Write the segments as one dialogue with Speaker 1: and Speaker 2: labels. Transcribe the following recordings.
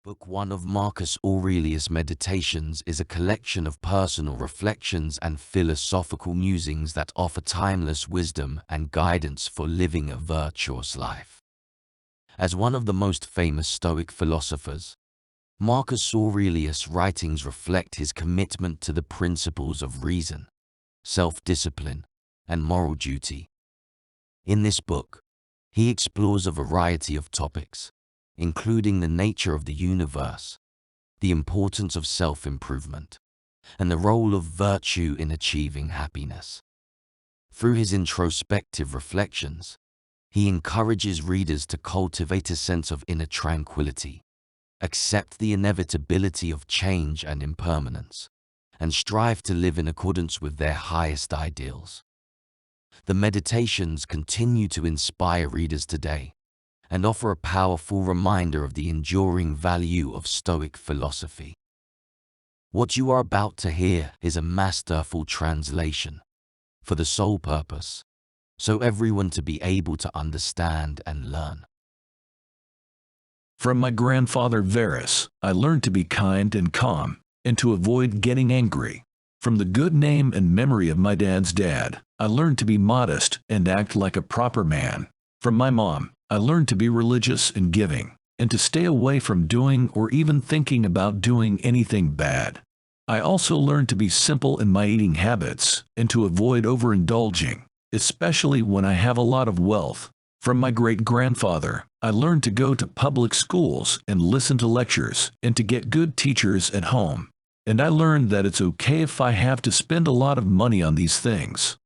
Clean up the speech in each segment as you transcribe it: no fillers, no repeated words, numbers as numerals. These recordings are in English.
Speaker 1: Book 1 of Marcus Aurelius' Meditations is a collection of personal reflections and philosophical musings that offer timeless wisdom and guidance for living a virtuous life. As one of the most famous Stoic philosophers, Marcus Aurelius' writings reflect his commitment to the principles of reason, self-discipline, and moral duty. In this book, he explores a variety of topics, including the nature of the universe, the importance of self-improvement, and the role of virtue in achieving happiness. Through his introspective reflections, he encourages readers to cultivate a sense of inner tranquility, accept the inevitability of change and impermanence, and strive to live in accordance with their highest ideals. The Meditations continue to inspire readers today and offer a powerful reminder of the enduring value of Stoic philosophy. What you are about to hear is a masterful translation for the sole purpose, so everyone to be able to understand and learn.
Speaker 2: From my grandfather Varus, I learned to be kind and calm, and to avoid getting angry. From the good name and memory of my dad's dad, I learned to be modest and act like a proper man. From my mom, I learned to be religious and giving, and to stay away from doing or even thinking about doing anything bad. I also learned to be simple in my eating habits, and to avoid overindulging, especially when I have a lot of wealth. From my great-grandfather, I learned to go to public schools and listen to lectures, and to get good teachers at home. And I learned that it's okay if I have to spend a lot of money on these things.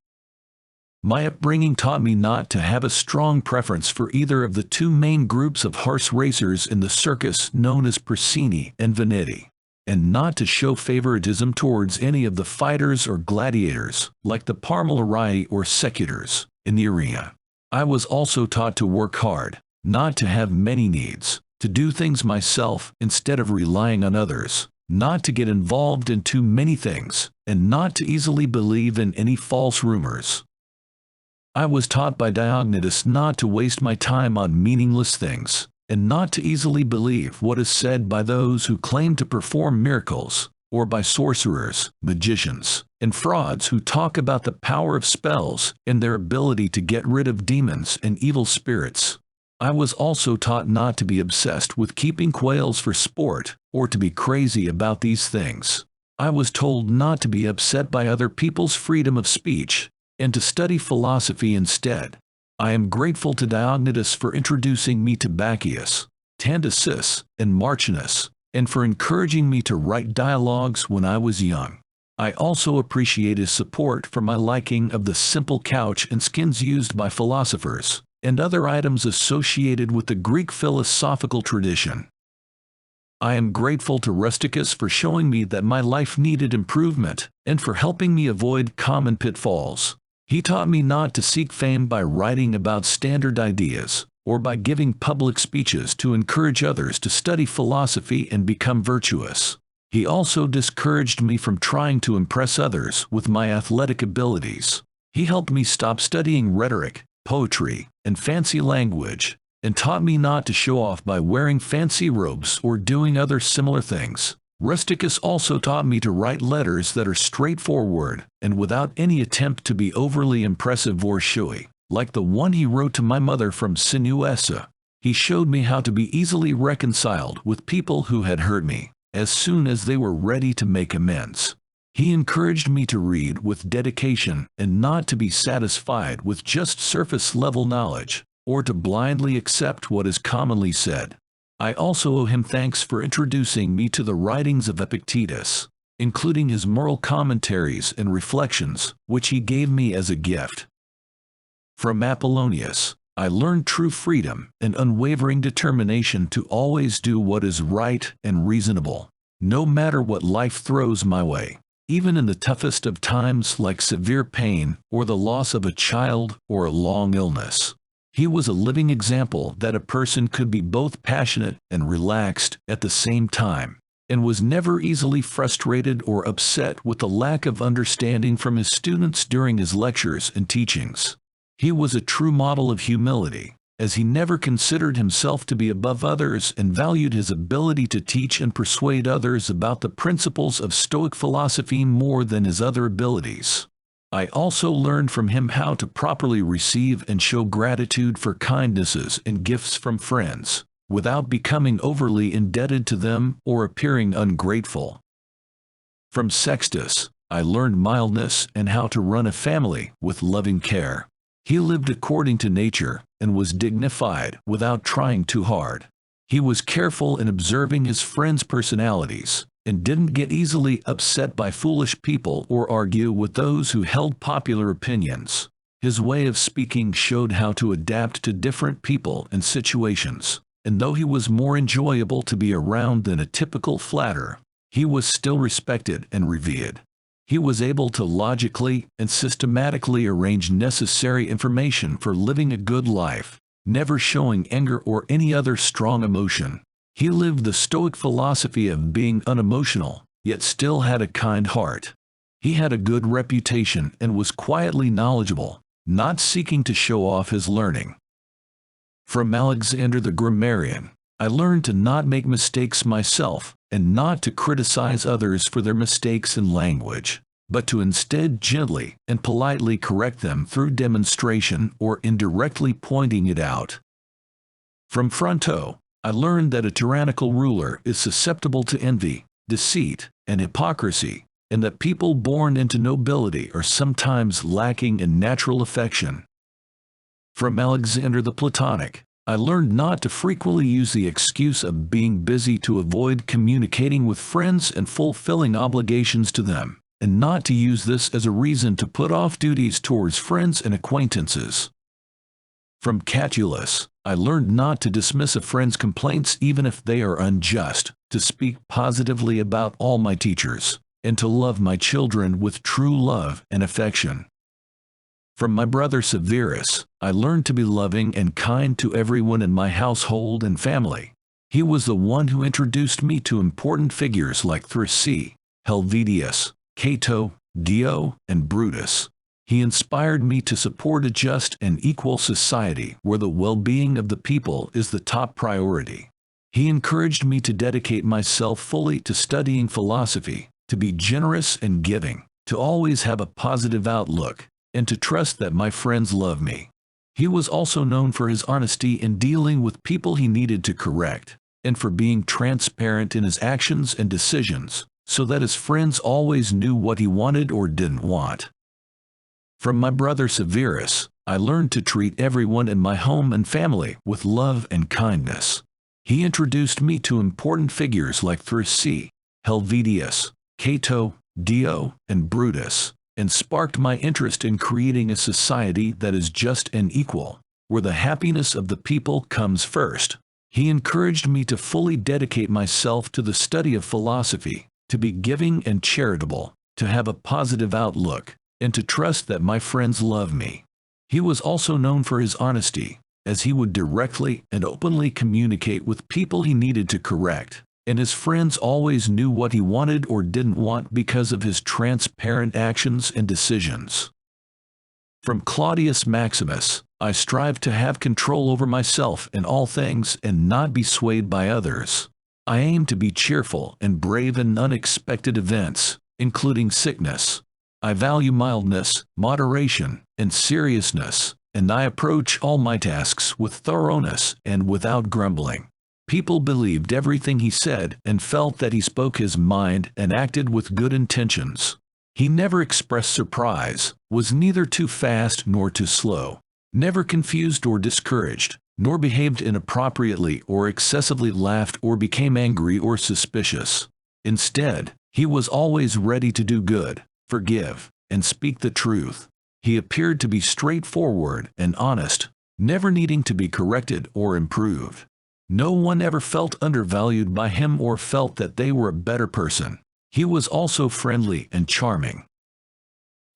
Speaker 2: My upbringing taught me not to have a strong preference for either of the two main groups of horse racers in the circus known as Persini and Veneti, and not to show favoritism towards any of the fighters or gladiators, like the Parmalarii or Secutors, in the arena. I was also taught to work hard, not to have many needs, to do things myself instead of relying on others, not to get involved in too many things, and not to easily believe in any false rumors. I was taught by Diognetus not to waste my time on meaningless things, and not to easily believe what is said by those who claim to perform miracles, or by sorcerers, magicians, and frauds who talk about the power of spells and their ability to get rid of demons and evil spirits. I was also taught not to be obsessed with keeping quails for sport, or to be crazy about these things. I was told not to be upset by other people's freedom of speech, and to study philosophy instead. I am grateful to Diognetus for introducing me to Bacchius, Tandicis, and Marcinus, and for encouraging me to write dialogues when I was young. I also appreciate his support for my liking of the simple couch and skins used by philosophers, and other items associated with the Greek philosophical tradition. I am grateful to Rusticus for showing me that my life needed improvement, and for helping me avoid common pitfalls. He taught me not to seek fame by writing about standard ideas, or by giving public speeches to encourage others to study philosophy and become virtuous. He also discouraged me from trying to impress others with my athletic abilities. He helped me stop studying rhetoric, poetry, and fancy language, and taught me not to show off by wearing fancy robes or doing other similar things. Rusticus also taught me to write letters that are straightforward and without any attempt to be overly impressive or showy, like the one he wrote to my mother from Sinuessa. He showed me how to be easily reconciled with people who had hurt me, as soon as they were ready to make amends. He encouraged me to read with dedication and not to be satisfied with just surface-level knowledge, or to blindly accept what is commonly said. I also owe him thanks for introducing me to the writings of Epictetus, including his moral commentaries and reflections, which he gave me as a gift. From Apollonius, I learned true freedom and unwavering determination to always do what is right and reasonable, no matter what life throws my way, even in the toughest of times like severe pain or the loss of a child or a long illness. He was a living example that a person could be both passionate and relaxed at the same time, and was never easily frustrated or upset with the lack of understanding from his students during his lectures and teachings. He was a true model of humility, as he never considered himself to be above others and valued his ability to teach and persuade others about the principles of Stoic philosophy more than his other abilities. I also learned from him how to properly receive and show gratitude for kindnesses and gifts from friends, without becoming overly indebted to them or appearing ungrateful. From Sextus, I learned mildness and how to run a family with loving care. He lived according to nature and was dignified without trying too hard. He was careful in observing his friends' personalities and didn't get easily upset by foolish people or argue with those who held popular opinions. His way of speaking showed how to adapt to different people and situations, and though he was more enjoyable to be around than a typical flatterer, he was still respected and revered. He was able to logically and systematically arrange necessary information for living a good life, never showing anger or any other strong emotion. He lived the Stoic philosophy of being unemotional, yet still had a kind heart. He had a good reputation and was quietly knowledgeable, not seeking to show off his learning. From Alexander the grammarian, I learned to not make mistakes myself and not to criticize others for their mistakes in language, but to instead gently and politely correct them through demonstration or indirectly pointing it out. From Fronto, I learned that a tyrannical ruler is susceptible to envy, deceit, and hypocrisy, and that people born into nobility are sometimes lacking in natural affection. From Alexander the Platonic, I learned not to frequently use the excuse of being busy to avoid communicating with friends and fulfilling obligations to them, and not to use this as a reason to put off duties towards friends and acquaintances. From Catullus, I learned not to dismiss a friend's complaints even if they are unjust, to speak positively about all my teachers, and to love my children with true love and affection. From my brother Severus, I learned to be loving and kind to everyone in my household and family. He was the one who introduced me to important figures like Thrace, Helvidius, Cato, Dio, and Brutus. He inspired me to support a just and equal society where the well-being of the people is the top priority. He encouraged me to dedicate myself fully to studying philosophy, to be generous and giving, to always have a positive outlook, and to trust that my friends love me. He was also known for his honesty in dealing with people he needed to correct, and for being transparent in his actions and decisions, so that his friends always knew what he wanted or didn't want. From my brother Severus, I learned to treat everyone in my home and family with love and kindness. He introduced me to important figures like Thrace, Helvidius, Cato, Dio, and Brutus, and sparked my interest in creating a society that is just and equal, where the happiness of the people comes first. He encouraged me to fully dedicate myself to the study of philosophy, to be giving and charitable, to have a positive outlook, and to trust that my friends love me. He was also known for his honesty, as he would directly and openly communicate with people he needed to correct, and his friends always knew what he wanted or didn't want because of his transparent actions and decisions. From Claudius Maximus, I strive to have control over myself in all things and not be swayed by others. I aim to be cheerful and brave in unexpected events, including sickness. I value mildness, moderation, and seriousness, and I approach all my tasks with thoroughness and without grumbling. People believed everything he said and felt that he spoke his mind and acted with good intentions. He never expressed surprise, was neither too fast nor too slow, never confused or discouraged, nor behaved inappropriately or excessively laughed or became angry or suspicious. Instead, he was always ready to do good, forgive, and speak the truth. He appeared to be straightforward and honest, never needing to be corrected or improved. No one ever felt undervalued by him or felt that they were a better person. He was also friendly and charming.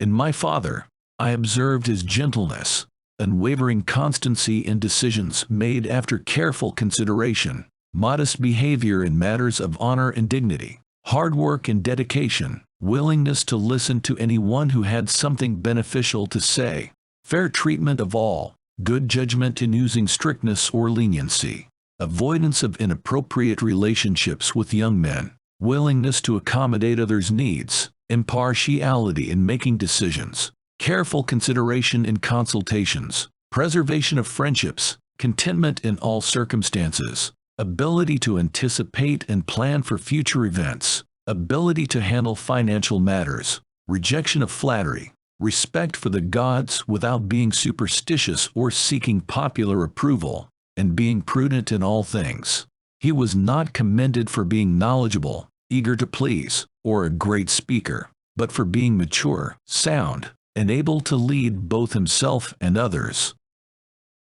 Speaker 2: In my father, I observed his gentleness, unwavering constancy in decisions made after careful consideration, modest behavior in matters of honor and dignity, hard work and dedication, willingness to listen to anyone who had something beneficial to say, fair treatment of all, good judgment in using strictness or leniency, avoidance of inappropriate relationships with young men, willingness to accommodate others' needs, impartiality in making decisions, careful consideration in consultations, preservation of friendships, contentment in all circumstances, ability to anticipate and plan for future events, ability to handle financial matters, rejection of flattery, respect for the gods without being superstitious or seeking popular approval, and being prudent in all things. He was not commended for being knowledgeable, eager to please, or a great speaker, but for being mature, sound, and able to lead both himself and others.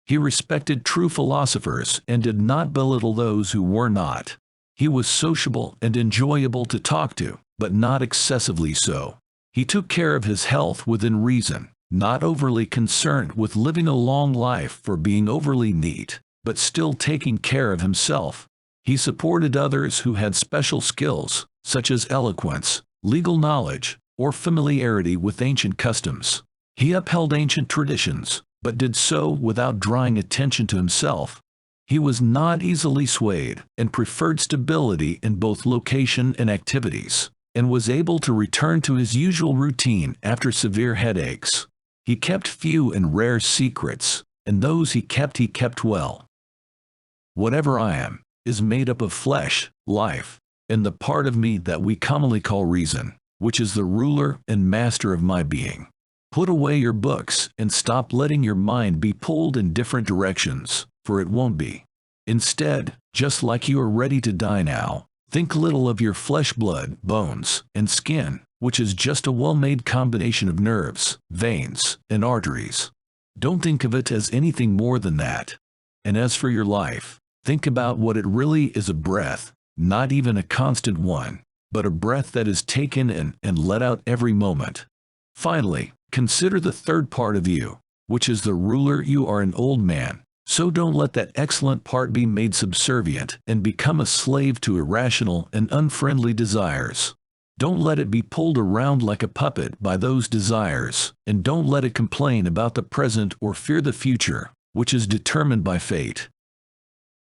Speaker 2: He respected true philosophers and did not belittle those who were not. He was sociable and enjoyable to talk to, but not excessively so. He took care of his health within reason, not overly concerned with living a long life for being overly neat, but still taking care of himself. He supported others who had special skills, such as eloquence, legal knowledge, or familiarity with ancient customs. He upheld ancient traditions, but did so without drawing attention to himself. He was not easily swayed and preferred stability in both location and activities, and was able to return to his usual routine after severe headaches. He kept few and rare secrets, and those he kept well. Whatever I am is made up of flesh, life, and the part of me that we commonly call reason, which is the ruler and master of my being. Put away your books and stop letting your mind be pulled in different directions, for it won't be. Instead, just like you are ready to die now, think little of your flesh, blood, bones, and skin, which is just a well-made combination of nerves, veins, and arteries. Don't think of it as anything more than that. And as for your life, think about what it really is: a breath, not even a constant one, but a breath that is taken in and let out every moment. Finally, consider the third part of you, which is the ruler. You are an old man, so don't let that excellent part be made subservient and become a slave to irrational and unfriendly desires. Don't let it be pulled around like a puppet by those desires, and don't let it complain about the present or fear the future, which is determined by fate.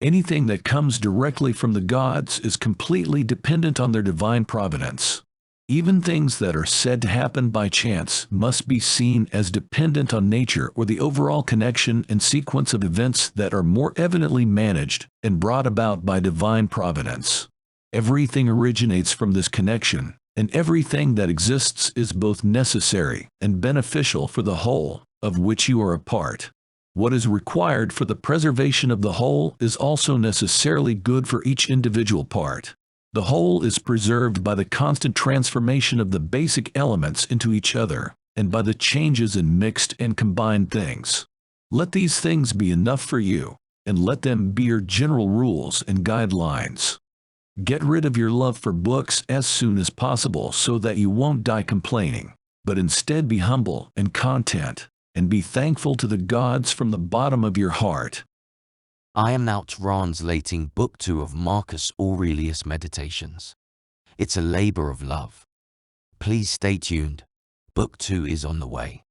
Speaker 2: Anything that comes directly from the gods is completely dependent on their divine providence. Even things that are said to happen by chance must be seen as dependent on nature or the overall connection and sequence of events that are more evidently managed and brought about by divine providence. Everything originates from this connection, and everything that exists is both necessary and beneficial for the whole, of which you are a part. What is required for the preservation of the whole is also necessarily good for each individual part. The whole is preserved by the constant transformation of the basic elements into each other, and by the changes in mixed and combined things. Let these things be enough for you, and let them be your general rules and guidelines. Get rid of your love for books as soon as possible so that you won't die complaining, but instead be humble and content, and be thankful to the gods from the bottom of your heart.
Speaker 1: I am now translating Book 2 of Marcus Aurelius Meditations. It's a labor of love. Please stay tuned. Book 2 is on the way.